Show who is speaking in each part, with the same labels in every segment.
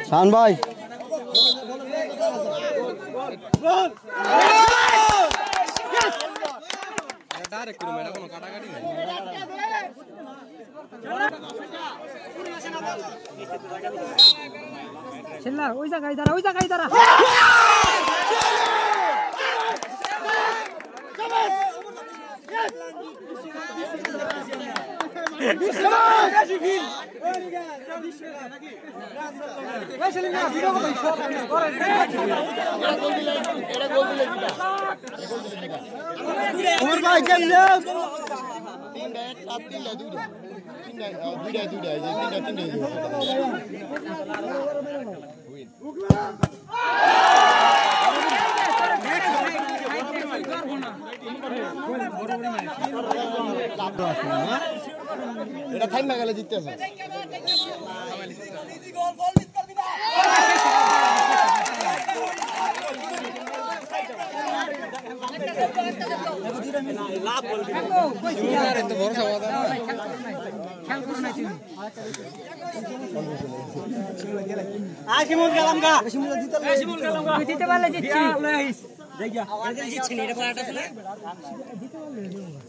Speaker 1: শান ভাই
Speaker 2: ডাইরেক্ট করে মেরা কোনো কাটাকাটি নাই
Speaker 3: ছেলা ওই জায়গায় দাঁড়া
Speaker 1: ওমর ভাই কেমনে এটা থাইমা গেলে জিততেছে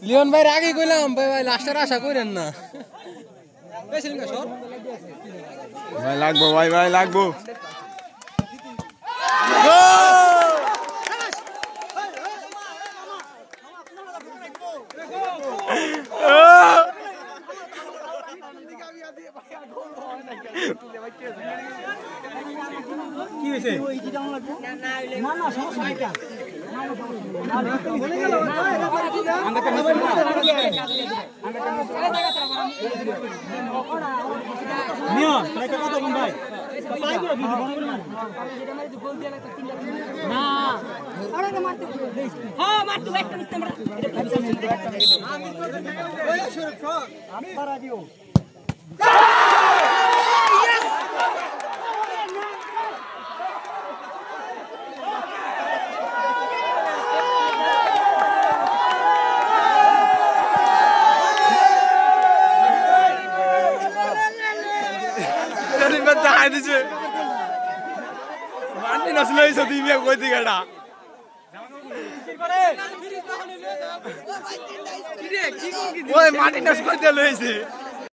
Speaker 2: লিওন ভাই আগে কইলাম ভাই লাস্টের আশা করেন না
Speaker 1: ভাই লাগবো ভাই লাগবো
Speaker 3: কি হইছে না না সমস্যা নাই কা নিও ট্রাই কত কোন ভাই না আরে মারতে হ্যাঁ মারতে একটা নিতে আমি পারা দিও
Speaker 1: মাটি নসলে হইছে তুমি কই দিগাটা ওই মাটি নস কই দিল হইছে